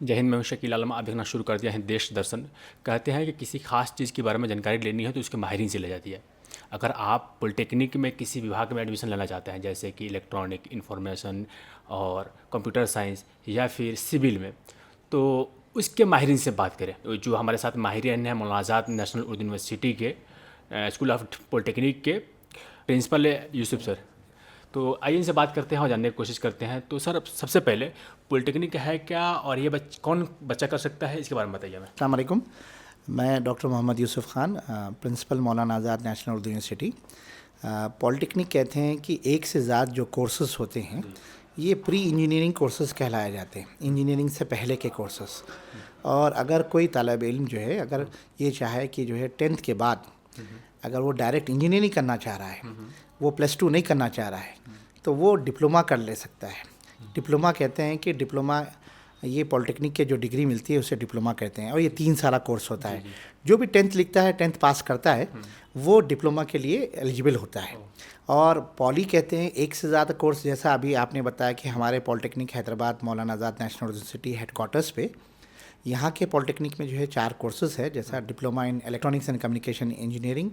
जय हिंद। मैं हूं शकील आलम। आप देखना शुरू कर दिया है देश दर्शन। कहते हैं कि किसी खास चीज़ के बारे में जानकारी लेनी है तो उसके माहिरीन से ले जाती है। अगर आप पॉलिटेक्निक में किसी विभाग में एडमिशन लेना चाहते हैं, जैसे कि इलेक्ट्रॉनिक, इंफॉर्मेशन और कंप्यूटर साइंस या फिर सिविल में, तो उसके माहिरीन से बात करें। तो जो हमारे साथ माहिरीन हैं, मौलाना आज़ाद नेशनल उर्दू यूनिवर्सिटी के स्कूल ऑफ पॉलिटेक्निक के प्रिंसिपल है यूसुफ सर। तो आइए इनसे बात करते हैं और जानने की कोशिश करते हैं। तो सर, सबसे पहले पॉलिटेक्निक है क्या, और ये कौन बच्चा कर सकता है, इसके बारे में बताइए हमें। अस्सलाम वालेकुम। मैं डॉक्टर मोहम्मद यूसुफ खान, प्रिंसिपल मौलाना आज़ाद नेशनल उर्दू यूनिवर्सिटी। पॉलिटेक्निक कहते हैं कि एक से ज़्यादा जो कोर्सेज़ होते हैं ये प्री इंजीनियरिंग कोर्सेज़ कहलाए जाते हैं, इंजीनियरिंग से पहले के कोर्सेज़। और अगर कोई तालिब इल्म जो है, अगर ये चाहे कि जो है 10th के बाद अगर वो डायरेक्ट इंजीनियरिंग करना चाह रहा है, वो +2 नहीं करना चाह रहा है, तो वो डिप्लोमा कर ले सकता है। डिप्लोमा कहते हैं कि डिप्लोमा, ये पॉलिटेक्निक के जो डिग्री मिलती है उसे डिप्लोमा कहते हैं। और ये 3 साल कोर्स होता है। जो भी 10th लिखता है, 10th पास करता है, वो डिप्लोमा के लिए एलिजिबल होता है। और पॉली कहते हैं एक से ज़्यादा कोर्स, जैसा अभी आपने बताया कि हमारे पॉलिटेक्निक हैदराबाद मौलाना आज़ाद नेशनल यूनिवर्सिटी हेडक्वार्टर्स पे यहाँ के पॉलिटेक्निक में जो है 4 कोर्सेज़ है, जैसा diploma in electronics and communication engineering,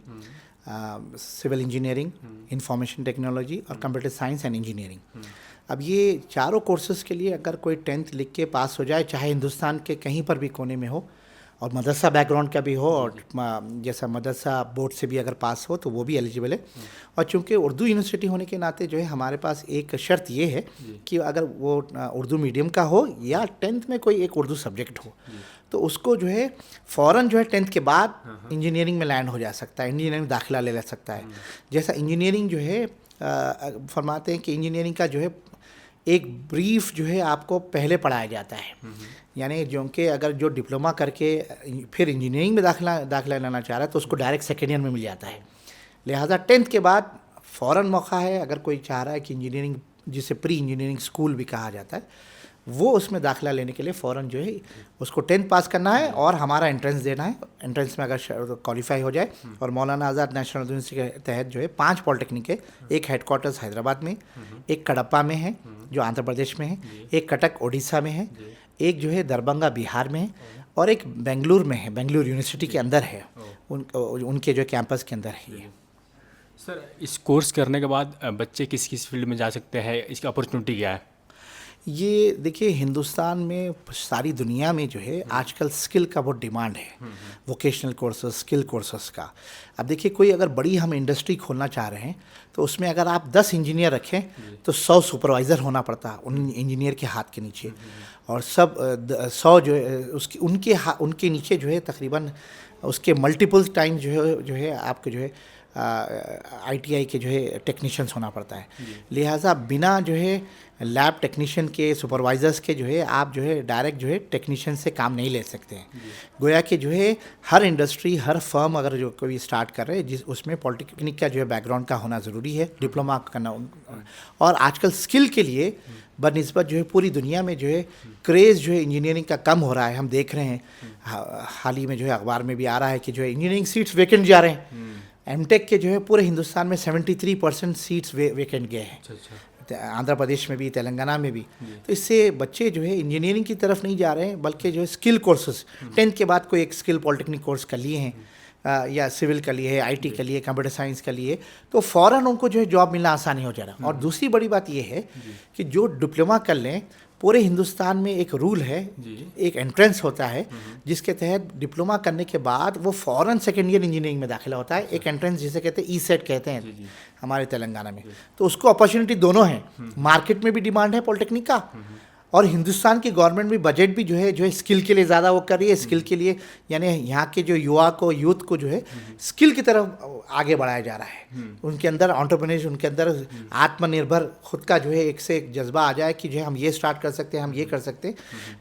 civil engineering, information technology और कंप्यूटर साइंस एंड इंजीनियरिंग। अब ये चारों कोर्सेज़ के लिए अगर कोई 10th लिख के पास हो जाए, चाहे हिंदुस्तान के कहीं पर भी कोने में हो, और मदरसा बैकग्राउंड का भी हो, और जैसा मदरसा बोर्ड से भी अगर पास हो तो वो भी एलिजिबल है। और चूँकि उर्दू यूनिवर्सिटी होने के नाते जो है हमारे पास एक शर्त ये है कि अगर वो उर्दू मीडियम का हो या 10th में कोई एक उर्दू सब्जेक्ट हो, तो उसको जो है फ़ौरन जो है 10th के बाद इंजीनियरिंग में लैंड हो जा सकता है, इंजीनियरिंग दाखिला ले सकता है। जैसा इंजीनियरिंग जो है फरमाते हैं कि इंजीनियरिंग का जो है एक ब्रीफ जो है आपको पहले पढ़ाया जाता है। यानी जो कि अगर जो डिप्लोमा करके फिर इंजीनियरिंग में दाखिला लेना चाह रहा है तो उसको डायरेक्ट सेकेंड ईयर में मिल जाता है। लिहाजा 10th के बाद फ़ौरन मौका है, अगर कोई चाह रहा है कि इंजीनियरिंग, जिसे प्री इंजीनियरिंग स्कूल भी कहा जाता है, वो उसमें दाखिला लेने के लिए फ़ौरन जो है उसको 10th पास करना है और हमारा एंट्रेंस देना है। एंट्रेंस में अगर क्वालिफाई हो जाए, और मौलाना आज़ाद नेशनल यूनिवर्सिटी के तहत जो है 5 पॉलिटेक्निक है। एक हेडक्वार्टर्स हैदराबाद में, एक कडप्पा में है जो आंध्र प्रदेश में है, एक कटक उड़ीसा में है, एक जो है दरभंगा बिहार में है, और एक बेंगलुरु में है, बेंगलुरु यूनिवर्सिटी के अंदर है, उनके जो कैंपस के अंदर है ये। सर, इस कोर्स करने के बाद बच्चे किस किस फील्ड में जा सकते हैं, इसकी अपॉर्चुनिटी क्या है? ये देखिए, हिंदुस्तान में, सारी दुनिया में जो है आजकल स्किल का बहुत डिमांड है, वोकेशनल कोर्सेज, स्किल कोर्सेज का। अब देखिए, कोई अगर बड़ी हम इंडस्ट्री खोलना चाह रहे हैं तो उसमें अगर आप 10 इंजीनियर रखें तो 100 सुपरवाइज़र होना पड़ता है उन इंजीनियर के हाथ के नीचे, और सब 100 जो है उनके नीचे जो है तकरीबन उसके मल्टीपल टाइम जो है आपको जो है ITI के जो है टेक्नीशियंस होना पड़ता है। लिहाजा बिना जो है लैब टेक्नीशियन के, सुपरवाइज़र्स के जो है आप जो है डायरेक्ट जो है टेक्नीशियन से काम नहीं ले सकते हैं। गोया कि जो है हर इंडस्ट्री, हर फर्म अगर जो कोई स्टार्ट कर रहे हैं, उसमें पॉलिटेक्निक का जो है बैकग्राउंड का होना ज़रूरी है, डिप्लोमा करना। और आजकल स्किल के लिए बनिस्बत जो है पूरी दुनिया में जो है क्रेज़ जो है इंजीनियरिंग का कम हो रहा है। हम देख रहे हैं, हाल ही में जो है अखबार में भी आ रहा है कि जो है इंजीनियरिंग सीट्स वैकेंट जा रहे हैं। एमटेक के जो है पूरे हिंदुस्तान में 73% सीट्स वैकेंट गए हैं। आंध्र प्रदेश में भी, तेलंगाना में भी। तो इससे बच्चे जो है इंजीनियरिंग की तरफ नहीं जा रहे हैं, बल्कि जो है स्किल कोर्सेज 10th के बाद कोई एक स्किल पॉलिटेक्निक कोर्स कर लिए हैं, या सिविल का लिए है, IT का लिए, कंप्यूटर साइंस का लिए, तो फ़ौरन उनको जो है जॉब मिलना आसानी हो जा रहा है। और दूसरी बड़ी बात यह है कि जो डिप्लोमा कर लें, पूरे हिंदुस्तान में एक रूल है, एक एंट्रेंस होता है जिसके तहत डिप्लोमा करने के बाद वो फ़ौरन सेकेंड ईयर इंजीनियरिंग में दाखिला होता है। एक एंट्रेंस जिसे कहते हैं ESET कहते हैं हमारे तेलंगाना में। तो उसको अपॉर्चुनिटी दोनों है, मार्केट में भी डिमांड है पॉलिटेक्निक का, और हिंदुस्तान की गवर्नमेंट भी बजट भी जो है स्किल के लिए ज़्यादा वो कर रही है। स्किल के लिए, यानी यहाँ के जो यूथ को जो है स्किल की तरफ आगे बढ़ाया जा रहा है। उनके अंदर एंटरप्रेन्योरशिप, उनके अंदर आत्मनिर्भर खुद का जो है एक से एक जज्बा आ जाए कि जो है हम ये स्टार्ट कर सकते हैं, हम ये कर सकते हैं।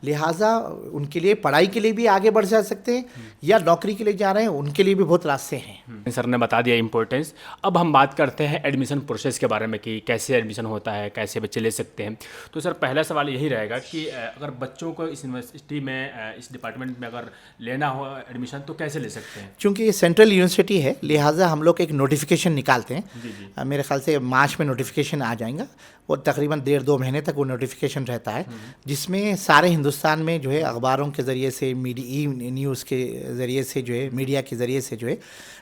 लिहाजा उनके लिए पढ़ाई के लिए भी आगे बढ़ जा सकते हैं, या नौकरी के लिए जा रहे हैं, उनके लिए भी बहुत रास्ते हैं। सर ने बता दिया इम्पोर्टेंस। अब हम बात करते हैं एडमिशन प्रोसेस के बारे में कि कैसे एडमिशन होता है, कैसे बच्चे ले सकते हैं। तो सर, पहला सवाल यही रहेगा रहेगा कि अगर बच्चों को इस यूनिवर्सिटी में इस डिपार्टमेंट में अगर लेना हो एडमिशन तो कैसे ले सकते हैं? चूँकि ये सेंट्रल यूनिवर्सिटी है, लिहाजा हम लोग एक नोटिफिकेशन निकालते हैं। जी जी। मेरे ख्याल से मार्च में नोटिफिकेशन आ जाएगा, वो तकरीबन 1.5-2 महीने तक वो नोटिफिकेशन रहता है, जिसमें सारे हिंदुस्तान में जो है अखबारों के ज़रिए से, न्यूज़ के ज़रिए से जो है, मीडिया के ज़रिए से जो है,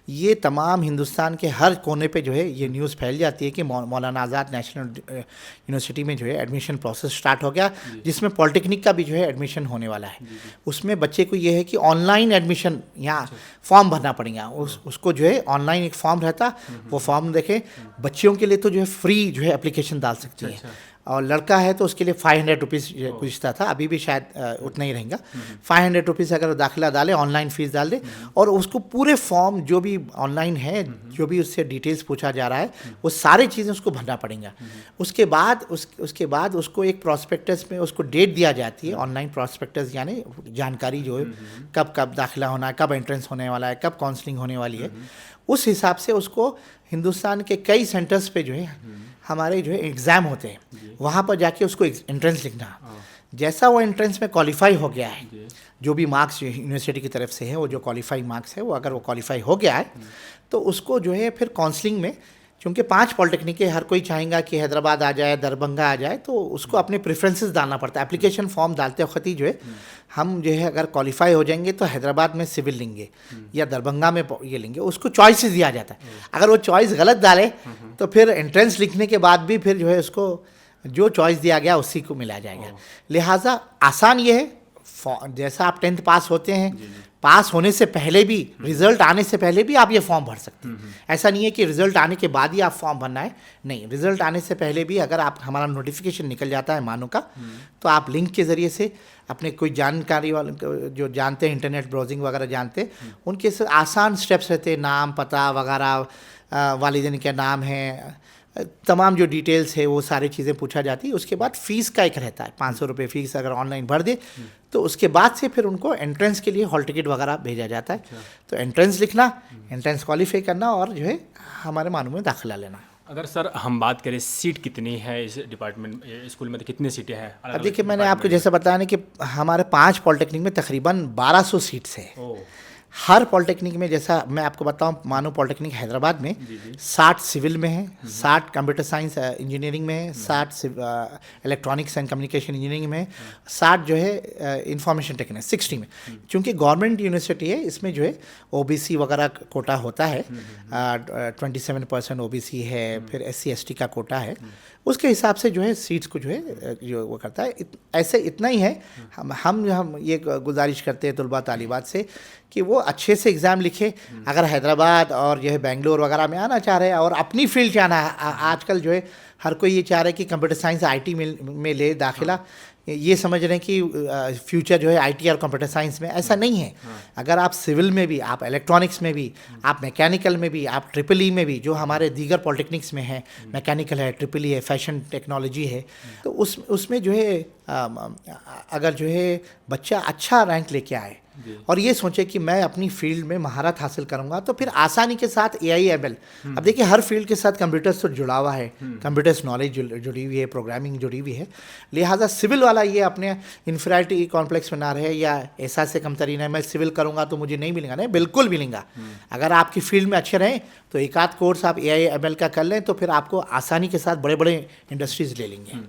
ये तमाम हिंदुस्तान के हर कोने पे जो है ये न्यूज़ फैल जाती है कि मौलाना आज़ाद नेशनल यूनिवर्सिटी में जो है एडमिशन प्रोसेस स्टार्ट हो गया, जिसमें पॉलिटेक्निक का भी जो है एडमिशन होने वाला है। उसमें बच्चे को ये है कि ऑनलाइन एडमिशन यहाँ फॉर्म भरना पड़ेगा, उसको जो है ऑनलाइन एक फॉर्म रहता, वो फॉर्म देखे बच्चियों के लिए तो जो है फ्री जो है एप्लीकेशन डाल सकती है, और लड़का है तो उसके लिए 500 रुपीज़ पूछता था, अभी भी शायद उतना ही रहेगा। 500 रुपीज़ अगर दाखिला डाले, ऑनलाइन फ़ीस डाल दे, और उसको पूरे फॉर्म जो भी ऑनलाइन है, जो भी उससे डिटेल्स पूछा जा रहा है, वो सारी चीज़ें उसको भरना पड़ेगा। उसके बाद उसको एक प्रॉस्पेक्टस में उसको डेट दिया जाती है, ऑनलाइन प्रॉस्पेक्टस यानी जानकारी जो है कब कब दाखिला होना है, कब एंट्रेंस होने वाला है, कब काउंसलिंग होने वाली है। उस हिसाब से उसको हिंदुस्तान के कई सेंटर्स पे जो है हमारे जो है एग्ज़ाम होते हैं, वहाँ पर जाके उसको एंट्रेंस लिखना। जैसा वो एंट्रेंस में क्वालिफाई हो गया है, जो भी मार्क्स यूनिवर्सिटी की तरफ से है, वो जो क्वालिफाई मार्क्स है, वो अगर वो क्वालिफाई हो गया है तो उसको जो है फिर काउंसलिंग में, क्योंकि 5 पॉलिटेक्निक है, हर कोई चाहेगा कि हैदराबाद आ जाए, दरभंगा आ जाए, तो उसको अपने प्रेफरेंसेस डालना पड़ता है। एप्लीकेशन फॉर्म डालते वक्त ही जो है हम जो है अगर क्वालिफाई हो जाएंगे तो हैदराबाद में सिविल लेंगे या दरभंगा में ये लेंगे, उसको चॉइसेस दिया जाता है। अगर वो चॉइस गलत डाले तो फिर एंट्रेंस लिखने के बाद भी फिर जो है उसको जो चॉइस दिया गया उसी को मिला जाएगा। लिहाजा आसान ये है, जैसा आप 10th पास होते हैं, पास होने से पहले भी, रिजल्ट आने से पहले भी आप ये फॉर्म भर सकते हैं। ऐसा नहीं है कि रिजल्ट आने के बाद ही आप फॉर्म भरना है, नहीं, रिजल्ट आने से पहले भी अगर आप, हमारा नोटिफिकेशन निकल जाता है मानो का, तो आप लिंक के ज़रिए से अपने कोई जानकारी वाले जो जानते हैं, इंटरनेट ब्राउजिंग वगैरह जानते हैं, उनके से आसान स्टेप्स रहते हैं, नाम, पता वगैरह, वालिदैन का नाम है, तमाम जो डिटेल्स है वो सारी चीज़ें पूछा जाती है। उसके बाद फ़ीस का एक रहता है, 500 रुपये फ़ीस अगर ऑनलाइन भर दे तो उसके बाद से फिर उनको एंट्रेंस के लिए हॉल टिकट वगैरह भेजा जाता है। तो एंट्रेंस लिखना, एंट्रेंस क्वालिफाई करना और जो है हमारे मानू में दाखिला लेना। अगर सर हम बात करें सीट कितनी है इस डिपार्टमेंट स्कूल में, तो कितनी सीटें हैं? अब देखिए, मैंने आपको जैसे बताया ना कि हमारे 5 पॉलिटेक्निक में तकरीबन 1200 सीट्स हैं। हर पॉलिटेक्निक में, जैसा मैं आपको बताऊं, मानो पॉलिटेक्निक हैदराबाद में 60 सिविल में है, 60 कंप्यूटर साइंस इंजीनियरिंग में है, 60 इलेक्ट्रॉनिक्स एंड कम्युनिकेशन इंजीनियरिंग में है, 60 जो है इंफॉर्मेशन टेक्नोलॉजी 60 में। चूँकि गवर्नमेंट यूनिवर्सिटी है, इसमें जो है OBC वगैरह कोटा होता है, 27% OBC है, फिर SC ST का कोटा है, उसके हिसाब से जो है सीट्स को जो है जो वो करता है। ऐसे इतना ही है, हम ये गुजारिश करते हैं तलबा तालिबात से कि वो अच्छे से एग्ज़ाम लिखे। अगर हैदराबाद और जो है बेंगलोर वगैरह में आना चाह रहे हैं और अपनी फील्ड चाहना है, आजकल जो है हर कोई ये चाह रहा है कि कंप्यूटर साइंस IT में ले दाखिला, ये समझ रहे हैं कि फ्यूचर जो है IT और कंप्यूटर साइंस में, ऐसा नहीं है। अगर आप सिविल में भी, आप इलेक्ट्रॉनिक्स में भी, आप मैकेनिकल में भी, आप EEE में भी, जो हमारे दीगर पॉलिटेक्निक्स में है, मैकेनिकल है, EEE है, फैशन टेक्नोलॉजी है, तो उसमें जो है अगर जो है बच्चा अच्छा रैंक लेके आए और ये सोचे कि मैं अपनी फील्ड में महारत हासिल करूंगा, तो फिर आसानी के साथ AIML, अब देखिए हर फील्ड के साथ कंप्यूटर्स तो जुड़ा हुआ है, कंप्यूटर्स नॉलेज जुड़ी हुई है, प्रोग्रामिंग जुड़ी हुई है। लिहाजा सिविल वाला ये अपने इन्फीरियरिटी कॉम्प्लेक्स में ना रहे या ऐसा से कमतरीन है, मैं सिविल करूंगा तो मुझे नहीं मिलेगा, नहीं, बिल्कुल मिलेगा। अगर आपकी फील्ड में अच्छे रहें तो एक आध कोर्स आप AIML का कर लें तो फिर आपको आसानी के साथ बड़े बड़े इंडस्ट्रीज़ ले लेंगे।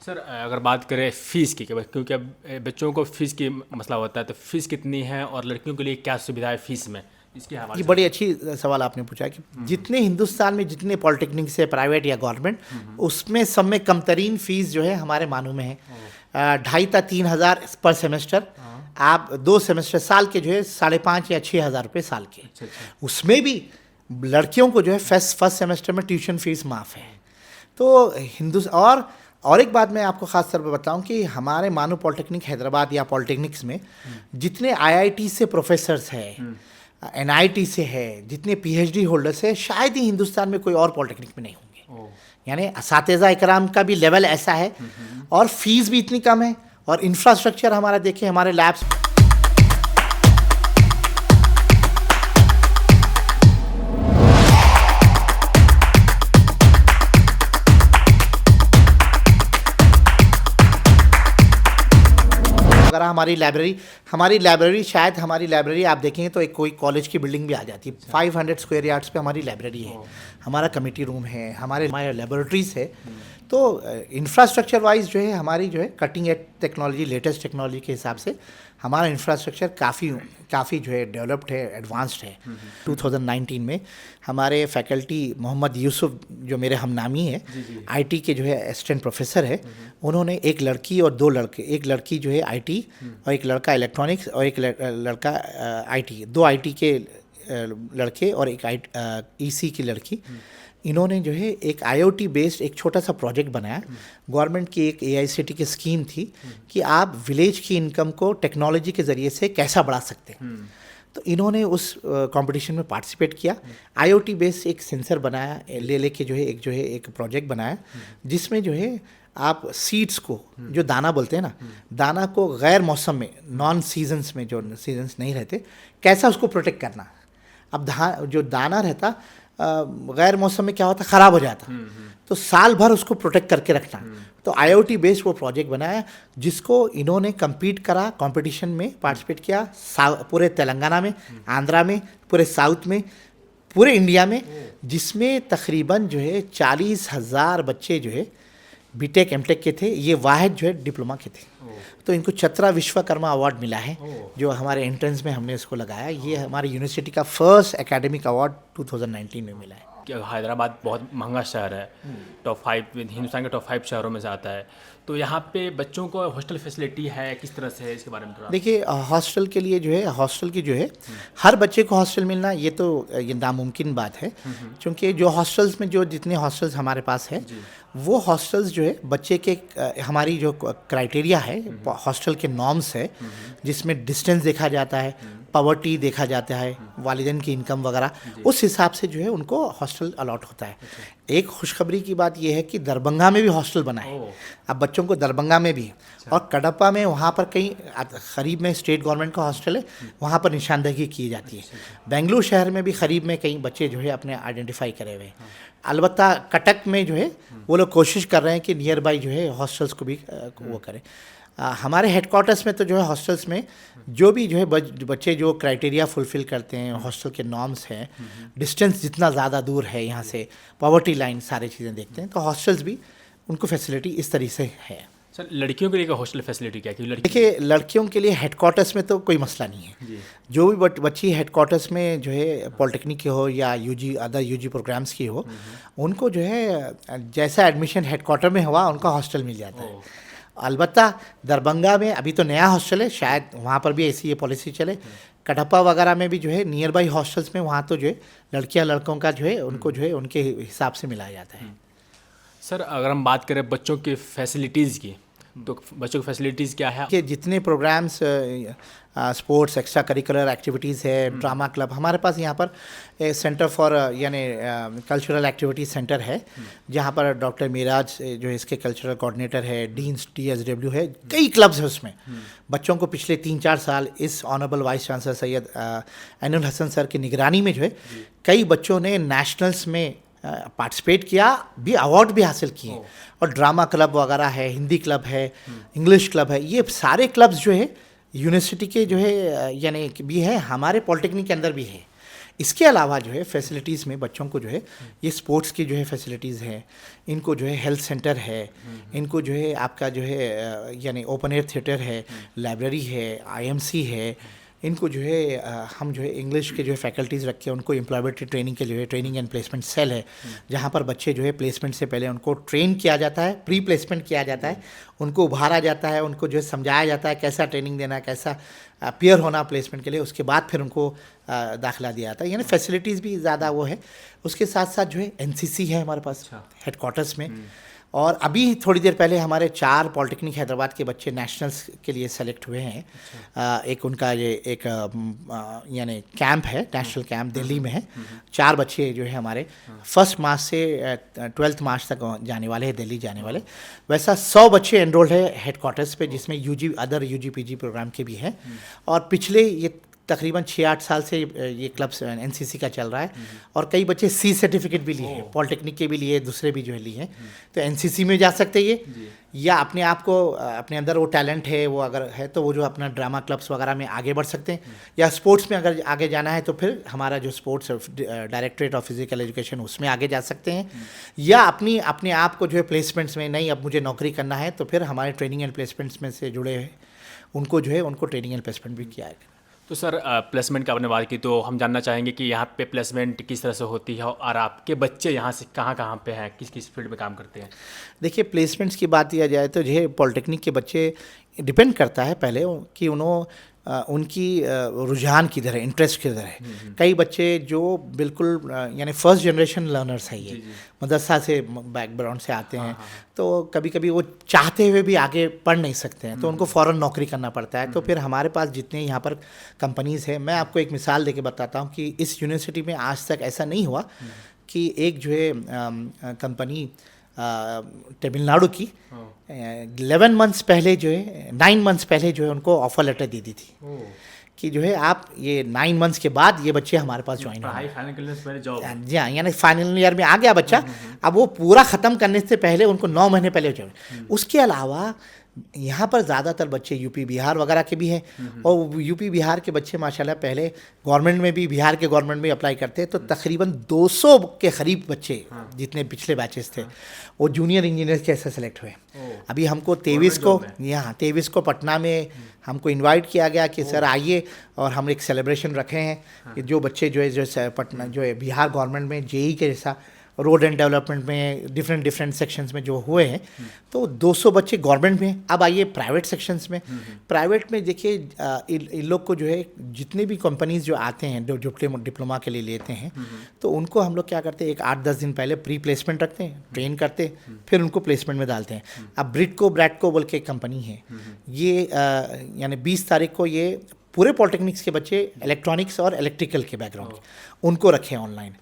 सर अगर बात करें फ़ीस की, क्योंकि अब बच्चों को फ़ीस की मसला होता है, तो फ़ीस कितनी है और लड़कियों के लिए क्या सुविधा है फ़ीस में, इसके हवाले ये बड़ी अच्छी सवाल आपने पूछा कि जितने हिंदुस्तान में जितने पॉलिटेक्निक से प्राइवेट या गवर्नमेंट, उसमें सब में कमतरीन फ़ीस जो है हमारे मानू में है 2,500 से 3,000 पर सेमेस्टर। आप 2 सेमेस्टर साल के जो है 5,500 या 6,000 रुपये साल के। उसमें भी लड़कियों को जो है फर्स्ट सेमेस्टर में ट्यूशन फ़ीस माफ़ है। तो और एक बात मैं आपको ख़ास तौर पर बताऊं कि हमारे मानो पॉलिटेक्निक हैदराबाद या पॉलिटेक्निक्स में जितने IIT से प्रोफेसर्स हैं, NIT से है, जितने PhD होल्डर्स हैं, शायद ही हिंदुस्तान में कोई और पॉलिटेक्निक में नहीं होंगे। यानी असातिज़ा इकराम का भी लेवल ऐसा है और फीस भी इतनी कम है और इंफ्रास्ट्रक्चर हमारा देखें, हमारे लैब्स हमारी लाइब्रेरी शायद हमारी लाइब्रेरी आप देखेंगे तो एक कोई कॉलेज की बिल्डिंग भी आ जाती है। 500 स्क्वायर यार्ड्स पे हमारी लाइब्रेरी है, हमारा कमेटी रूम है, हमारे लेबोरेटरीज है। तो इंफ्रास्ट्रक्चर वाइज जो है हमारी जो है cutting edge technology, latest technology के हिसाब से हमारा इंफ्रास्ट्रक्चर काफ़ी जो है डेवलप्ड है, एडवांस्ड है। 2019 में हमारे फैकल्टी मोहम्मद यूसुफ जो मेरे हमनामी है, आईटी के जो है असिस्टेंट प्रोफेसर है, उन्होंने एक लड़की और 2 लड़के, एक लड़की जो है आईटी और एक लड़का इलेक्ट्रॉनिक्स और एक लड़का आईटी, 2 आईटी के लड़के और एक ईसी की लड़की, इन्होंने जो है एक आईओटी बेस्ड एक छोटा सा प्रोजेक्ट बनाया। गवर्नमेंट की एक एआईसीटी की स्कीम थी कि आप विलेज की इनकम को टेक्नोलॉजी के ज़रिए से कैसा बढ़ा सकते हैं। तो इन्होंने उस कंपटीशन में पार्टिसिपेट किया, आईओटी बेस्ड एक सेंसर बनाया, लेके जो है एक प्रोजेक्ट बनाया जिसमें जो है आप सीड्स को, जो दाना बोलते हैं ना, दाना को गैर मौसम में, नॉन सीजन्स में, जो सीजन्स नहीं रहते, कैसा उसको प्रोटेक्ट करना। अब जो दाना रहता गैर मौसम में क्या होता, ख़राब हो जाता, तो साल भर उसको प्रोटेक्ट करके रखना। तो आईओटी बेस्ड वो प्रोजेक्ट बनाया जिसको इन्होंने compete करा, कंपटीशन में पार्टिसिपेट किया, पूरे तेलंगाना में, आंध्रा में, पूरे साउथ में, पूरे इंडिया में, जिसमें तकरीबन जो है 40,000 बच्चे जो है बीटेक एमटेक के थे, ये वाहिद जो है डिप्लोमा के थे। तो इनको चतरा विश्वकर्मा अवार्ड मिला है, जो हमारे एंट्रेंस में हमने इसको लगाया। ये हमारी यूनिवर्सिटी का फर्स्ट एकेडमिक अवार्ड 2019 में मिला है। हैदराबाद बहुत महंगा शहर है, टॉप 5 हिंदुस्तान के टॉप 5 शहरों में से आता है। तो यहाँ पे बच्चों को हॉस्टल फैसिलिटी है, किस तरह से है, इसके बारे में थोड़ा देखिए। हॉस्टल के लिए जो है, हॉस्टल की जो है हर बच्चे को हॉस्टल मिलना ये नामुमकिन बात है, क्योंकि जो हॉस्टल्स में जो जितने हॉस्टल्स हमारे पास है, वो हॉस्टल्स जो है बच्चे के हमारी जो क्राइटेरिया है, हॉस्टल के नॉर्म्स है, जिसमें डिस्टेंस देखा जाता है, पॉवर्टी देखा जाता है, वालिदैन की इनकम वगैरह, उस हिसाब से जो है उनको हॉस्टल अलॉट होता है। एक खुशखबरी की बात यह है कि दरभंगा में भी हॉस्टल बना है। अब बच्चों को दरभंगा में भी, और कडप्पा में, वहाँ पर कहीं करीब में स्टेट गवर्नमेंट का हॉस्टल है, वहाँ पर निशानदेही की जाती है। बेंगलुरु शहर में भी करीब में कई बच्चे जो है अपने आइडेंटिफाई करे हुए हैं। अलबत्ता कटक में जो है वो लोग कोशिश कर रहे हैं कि नियर बाई जो है हॉस्टल्स को भी वो करें। हमारे हेडक्वार्टर्स में तो जो है हॉस्टल्स में जो भी जो है बच्चे जो क्राइटेरिया फुलफ़िल करते हैं, हॉस्टल के नॉर्म्स हैं, डिस्टेंस जितना ज़्यादा दूर है यहाँ से, पॉवर्टी लाइन, सारी चीज़ें देखते हैं, तो हॉस्टल्स भी उनको फैसिलिटी इस तरीके से है। सर, लड़कियों के लिए हॉस्टल फैसिलिटी क्या है? देखिए, लड़कियों के लिए हेडक्वार्टर्स में तो कोई मसला नहीं है। जो भी बच्ची हेडक्वार्टर्स में जो है पॉलिटेक्निक की हो या अदर यूजी प्रोग्राम्स की हो, उनको जो है जैसा एडमिशन हेडक्वार्टर में हुआ उनका हॉस्टल मिल जाता है। अलबत्ता दरभंगा में अभी तो नया हॉस्टल है, शायद वहाँ पर भी ऐसी ये पॉलिसी चले। कडप्पा वगैरह में भी जो है नियर बाई हॉस्टल्स में, वहाँ तो जो है लड़कियाँ लड़कों का जो है उनको जो है उनके हिसाब से मिलाया जाता है। सर, अगर हम बात करें बच्चों की फैसिलिटीज़ की, तो बच्चों की फैसिलिटीज़ क्या है? कि जितने programmes, sports, extra curricular activities है, ड्रामा क्लब, हमारे पास यहाँ पर सेंटर फॉर यानी कल्चरल एक्टिविटीज़ सेंटर है, जहाँ पर डॉक्टर मिराज जो है इसके कल्चरल कोऑर्डिनेटर है, डीन्स TSW है, कई क्लब्स है उसमें। बच्चों को पिछले 3-4 साल इस honourable vice chancellor Syed Anoor Hasan sir की निगरानी में जो है कई बच्चों ने नेशनल्स में पार्टिसिपेट किया, भी अवार्ड भी हासिल किए। और ड्रामा क्लब वगैरह है, हिंदी क्लब है, इंग्लिश क्लब है, ये सारे क्लब्स जो है यूनिवर्सिटी के जो है यानी भी है, हमारे पॉलिटेक्निक के अंदर भी है। इसके अलावा जो है फैसिलिटीज़ में बच्चों को जो है ये स्पोर्ट्स की जो है फैसिलिटीज़ है, इनको जो है हेल्थ सेंटर है, इनको जो है आपका जो है यानी ओपन एयर थिएटर है, लाइब्रेरी है, IMC है, इनको जो है हम जो है इंग्लिश के जो है फैकल्टीज़ रख के उनको एम्प्लॉयबिलिटी ट्रेनिंग के जो है ट्रेनिंग एंड प्लेसमेंट सेल है, जहाँ पर बच्चे जो है प्लेसमेंट से पहले उनको ट्रेन किया जाता है, प्री प्लेसमेंट किया जाता है, उनको उभारा जाता है, उनको जो है समझाया जाता है कैसा ट्रेनिंग देना है, कैसा पेयर होना प्लेसमेंट के लिए, उसके बाद फिर उनको दाखिला दिया जाता है। यानी फैसिलिटीज़ भी ज़्यादा वो है। उसके साथ साथ जो है NCC है हमारे पास हेडक्वार्टर्स में, और अभी थोड़ी देर पहले हमारे 4 पॉलिटेक्निक हैदराबाद के बच्चे नेशनल्स के लिए सेलेक्ट हुए हैं। एक उनका ये एक यानी कैंप है, नेशनल कैंप दिल्ली में है। 4 बच्चे जो है हमारे 1 मार्च से 12 मार्च तक जाने वाले हैं, दिल्ली जाने वाले। वैसा 100 बच्चे एनरोल्ड है हेडक्वार्टर्स पे, जिसमें अदर UG PG प्रोग्राम के भी हैं। और पिछले ये तकरीबन 6-8 साल से ये क्लब्स एनसीसी का चल रहा है, और कई बच्चे सी सर्टिफिकेट भी लिए हैं, पॉलिटेक्निक के भी लिए, दूसरे भी जो है लिए हैं। तो एनसीसी में जा सकते हैं ये, या अपने आप को अपने अंदर वो टैलेंट है वो अगर है तो वो जो अपना ड्रामा क्लब्स वगैरह में आगे बढ़ सकते हैं, या स्पोर्ट्स में अगर आगे जाना है तो फिर हमारा जो sports directorate of physical education उसमें आगे जा सकते हैं, या अपने आप को जो है प्लेसमेंट्स में, नहीं अब मुझे नौकरी करना है तो फिर हमारे ट्रेनिंग एंड प्लेसमेंट्स में से जुड़े हैं उनको जो है उनको ट्रेनिंग एंड प्लेसमेंट भी किया है। तो सर प्लेसमेंट का आपने बात की, तो हम जानना चाहेंगे कि यहाँ पे प्लेसमेंट किस तरह से होती है और आपके बच्चे यहाँ से कहाँ कहाँ पे हैं, किस किस फील्ड में काम करते हैं? देखिए, प्लेसमेंट्स की बात किया जाए तो जो है पॉलिटेक्निक के बच्चे डिपेंड करता है पहले कि उनकी रुझान किधर है, इंटरेस्ट किधर है। कई बच्चे जो बिल्कुल यानी फर्स्ट जनरेशन लर्नर्स है, ये मदरसा से बैकग्राउंड से आते हैं, तो कभी कभी वो चाहते हुए भी आगे पढ़ नहीं सकते हैं, तो उनको फ़ौरन नौकरी करना पड़ता है। तो फिर हमारे पास जितने यहाँ पर कंपनीज़ है, मैं आपको एक मिसाल देके बताता हूँ कि इस यूनिवर्सिटी में आज तक ऐसा नहीं हुआ कि एक जो है कंपनी तमिलनाडु की 11 मंथ्स पहले जो है 9 मंथ्स पहले जो है उनको ऑफर लेटर दे दी थी कि जो है आप ये 9 मंथ्स के बाद ये बच्चे हमारे पास ज्वाइन होंगे। जी हाँ, यानी फाइनल ईयर में आ गया बच्चा, अब वो पूरा ख़त्म करने से पहले उनको 9 महीने पहले ज्वाइन। उसके अलावा यहाँ पर ज़्यादातर बच्चे यूपी बिहार वगैरह के भी हैं, और यूपी बिहार के बच्चे माशाल्लाह पहले गवर्नमेंट में भी, बिहार के गवर्नमेंट में अप्लाई करते हैं, तो तकरीबन 200 के करीब बच्चे जितने पिछले बैचेस थे वो जूनियर इंजीनियर कैसे सेलेक्ट हुए। अभी हमको 23 को पटना में हमको इनवाइट किया गया कि सर आइए, और हम एक सेलिब्रेशन रखे हैं कि जो बच्चे जो है पटना जो है बिहार गवर्नमेंट में जेई के जैसा रोड एंड डेवलपमेंट में डिफरेंट सेक्शंस में जो हुए हैं, तो 200 बच्चे गवर्नमेंट में। अब आइए प्राइवेट सेक्शंस में, प्राइवेट में देखिए इन लोग को जो है जितने भी कंपनीज जो आते हैं जो डिप्लोमा के लिए लेते हैं, तो उनको हम लोग क्या करते हैं, एक 8-10 दिन पहले प्री प्लेसमेंट रखते हैं, ट्रेन करते हैं, फिर उनको प्लेसमेंट में डालते हैं। अब ब्रिडको बोल के एक कंपनी है, ये यानी 20 तारीख को ये पूरे पॉलिटेक्निक्स के बच्चे इलेक्ट्रॉनिक्स और इलेक्ट्रिकल के बैकग्राउंड उनको रखे ऑनलाइन।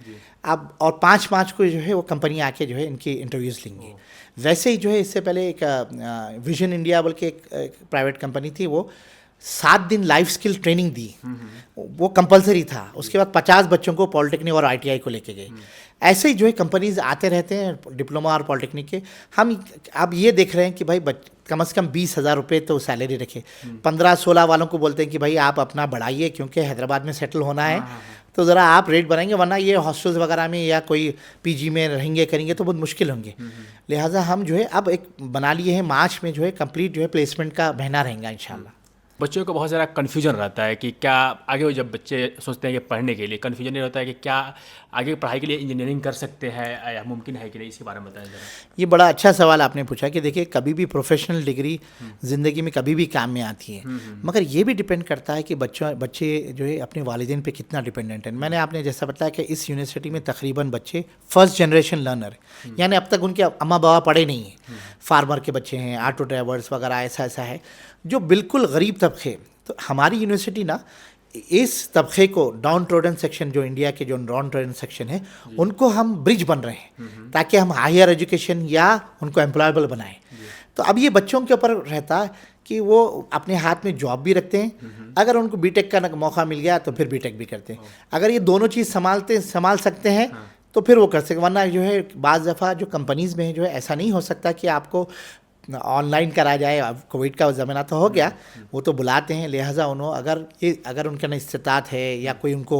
अब और 5 मार्च को जो है वो कंपनी आके जो है इनकी इंटरव्यूज़ लेंगे। वैसे ही जो है इससे पहले एक विजन इंडिया बोल के एक प्राइवेट कंपनी थी, वो 7 दिन लाइफ स्किल ट्रेनिंग दी, वो कंपलसरी था। उसके बाद 50 बच्चों को पॉलिटेक्निक और आईटीआई को लेके गए। ऐसे ही जो है कंपनीज आते रहते हैं डिप्लोमा और पॉलिटेक्निक के। हम अब ये देख रहे हैं कि भाई कम से कम 20,000 रुपये तो सैलरी रखे, 15-16 वालों को बोलते हैं कि भाई आप अपना बढ़ाइए क्योंकि हैदराबाद में सेटल होना है, तो ज़रा आप रेट बढ़ाएंगे, वरना ये हॉस्टल्स वगैरह में या कोई पीजी में रहेंगे करेंगे तो बहुत मुश्किल होंगे। लिहाजा हम जो है अब एक बना लिए हैं, मार्च में जो है कंप्लीट जो है प्लेसमेंट का महीना रहेगा इंशाल्लाह। बच्चों को बहुत ज़्यादा कन्फ्यूजन रहता है कि क्या आगे, जब बच्चे सोचते हैं कि पढ़ने के लिए, कन्फ्यूजन ये रहता है कि क्या आगे पढ़ाई के लिए इंजीनियरिंग कर सकते हैं या मुमकिन है कि नहीं, इसके बारे में बताएं ज़रा। ये बड़ा अच्छा सवाल आपने पूछा कि देखिए कभी भी प्रोफेशनल डिग्री ज़िंदगी में कभी भी काम में आती है, मगर ये भी डिपेंड करता है कि बच्चे जो है अपने वालिदैन पे कितना डिपेंडेंट है। मैंने आपने जैसा बताया कि इस यूनिवर्सिटी में तकरीबन बच्चे फर्स्ट जनरेशन लर्नर, यानी अब तक उनके अम्मा बाबा पढ़े नहीं हैं, फार्मर के बच्चे हैं, ऑटो ड्राइवर्स वगैरह, ऐसा है जो बिल्कुल गरीब तबके। तो हमारी यूनिवर्सिटी ना इस तबके को डाउन ट्रोडन सेक्शन, जो इंडिया के जो डाउन ट्रोडन सेक्शन है, उनको हम ब्रिज बन रहे हैं ताकि हम हायर एजुकेशन या उनको एम्प्लॉयबल बनाएं। तो अब ये बच्चों के ऊपर रहता है कि वो अपने हाथ में जॉब भी रखते हैं, अगर उनको बीटेक का मौका मिल गया तो फिर बीटेक भी करते हैं। अगर ये दोनों चीज़ संभाल सकते हैं तो फिर वो कर सकते, वरना जो है बाज़ दफ़ा जो कंपनीज़ में जो है ऐसा नहीं हो सकता कि आपको ऑनलाइन करा जाए। अब कोविड का ज़माना तो हो गया, वो तो बुलाते हैं। लिहाजा उन्होंने अगर उनके अंदर इस्तेताअत है या कोई उनको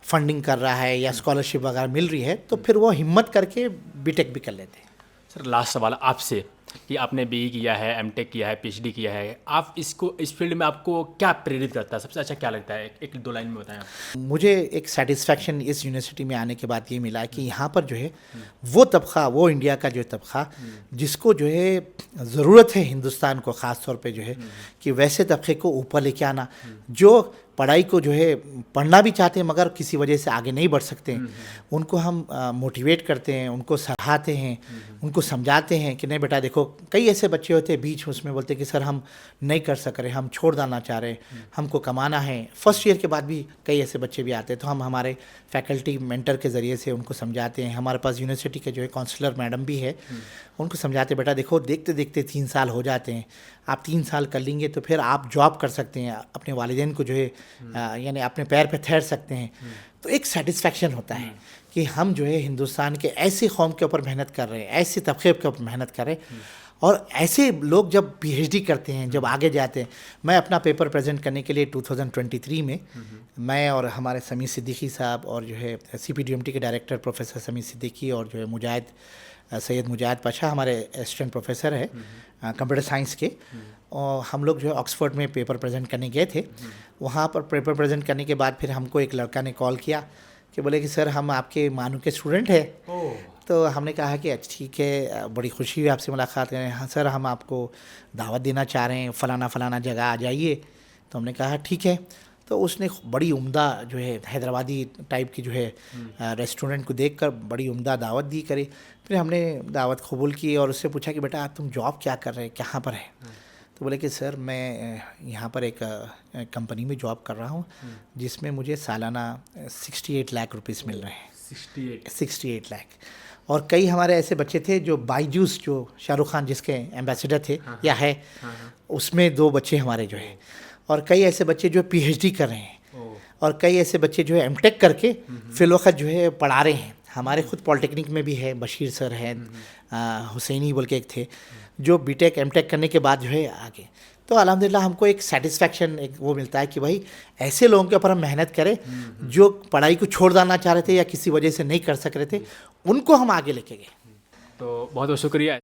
फंडिंग कर रहा है या स्कॉलरशिप वगैरह मिल रही है, तो फिर वो हिम्मत करके बीटेक भी कर लेते हैं। सर लास्ट सवाल आपसे कि आपने बीई किया है, एमटेक किया है, पीएचडी किया है, आप इस फील्ड में आपको क्या प्रेरित करता है, सबसे अच्छा क्या लगता है, एक दो लाइन में बताएं आप। मुझे एक सेटिस्फैक्शन इस यूनिवर्सिटी में आने के बाद ये मिला कि यहाँ पर जो है वो तबका, वो इंडिया का जो तबका जिसको जो है ज़रूरत है हिंदुस्तान को ख़ास तौर पे जो है कि वैसे तबके को ऊपर लेके आना, जो पढ़ाई को जो है पढ़ना भी चाहते हैं मगर किसी वजह से आगे नहीं बढ़ सकते हैं, उनको हम मोटिवेट करते हैं, उनको सराहते हैं, उनको समझाते हैं कि नहीं बेटा देखो, कई ऐसे बच्चे होते हैं बीच उसमें बोलते हैं कि सर हम नहीं कर सक रहे, हम छोड़ देना चाह रहे, हमको कमाना है। फर्स्ट ईयर के बाद भी कई ऐसे बच्चे भी आते हैं, तो हम हमारे फैकल्टी मेंटर के ज़रिए से उनको समझाते हैं। हमारे पास यूनिवर्सिटी के जो है काउंसलर मैडम भी है, उनको समझाते बेटा देखो देखते देखते 3 साल हो जाते हैं, आप 3 साल कर लेंगे तो फिर आप जॉब कर सकते हैं, अपने वालिदैन को जो है यानी अपने पैर पे ठहर सकते हैं। तो एक सेटिस्फेक्शन होता है कि हम जो है हिंदुस्तान के ऐसे कौम के ऊपर मेहनत कर रहे हैं, ऐसे तबके के ऊपर मेहनत कर रहे हैं। और ऐसे लोग जब पीएचडी करते हैं, जब आगे जाते हैं, मैं अपना पेपर प्रेजेंट करने के लिए 2023 में मैं और हमारे समीर सिद्दीकी साहब और जो है सीपीडीएमटी के डायरेक्टर प्रोफेसर समीर सिद्दीकी और जो है सैयद मुजाहिद पाशा हमारे असिस्टेंट प्रोफेसर है कंप्यूटर साइंस के, और हम लोग जो है ऑक्सफोर्ड में पेपर प्रेजेंट करने गए थे। वहाँ पर पेपर प्रेजेंट करने के बाद फिर हमको एक लड़का ने कॉल किया कि बोले कि सर हम आपके मानू के स्टूडेंट हैं। तो हमने कहा कि अच्छा ठीक है, बड़ी खुशी हुई आपसे मुलाकात करें। हाँ सर, हम आपको दावत देना चाह रहे हैं, फ़लाना जगह आ जाइए। तो हमने कहा ठीक है। तो उसने बड़ी उम्दा जो है हैदराबादी टाइप की जो है रेस्टोरेंट को देखकर बड़ी उम्दा दावत दी करे। फिर हमने दावत कबूल की और उससे पूछा कि बेटा तुम जॉब क्या कर रहे हैं, कहाँ पर है? तो बोले कि सर मैं यहाँ पर एक कंपनी में जॉब कर रहा हूँ जिसमें मुझे सालाना 68 लाख रुपीस मिल रहे हैं। 68 लाख। और कई हमारे ऐसे बच्चे थे जो बाईजूस, जो शाहरुख खान जिसके एम्बेसडर थे या है, उसमें 2 बच्चे हमारे जो है, और कई ऐसे बच्चे जो पीएचडी कर रहे हैं, और कई ऐसे बच्चे जो है एमटेक करके फिल वक्त जो है पढ़ा रहे हैं। हमारे खुद पॉलिटेक्निक में भी है, बशीर सर हैं, हुसैनी बोल के एक थे जो बीटेक एमटेक करने के बाद जो है आगे। तो अल्हम्दुलिल्लाह हमको एक सेटिस्फेक्शन एक वो मिलता है कि भाई ऐसे लोगों के ऊपर हम मेहनत करें जो पढ़ाई को छोड़ देना चाह रहे थे या किसी वजह से नहीं कर सक रहे थे, उनको हम आगे लेके गए। तो बहुत बहुत शुक्रिया।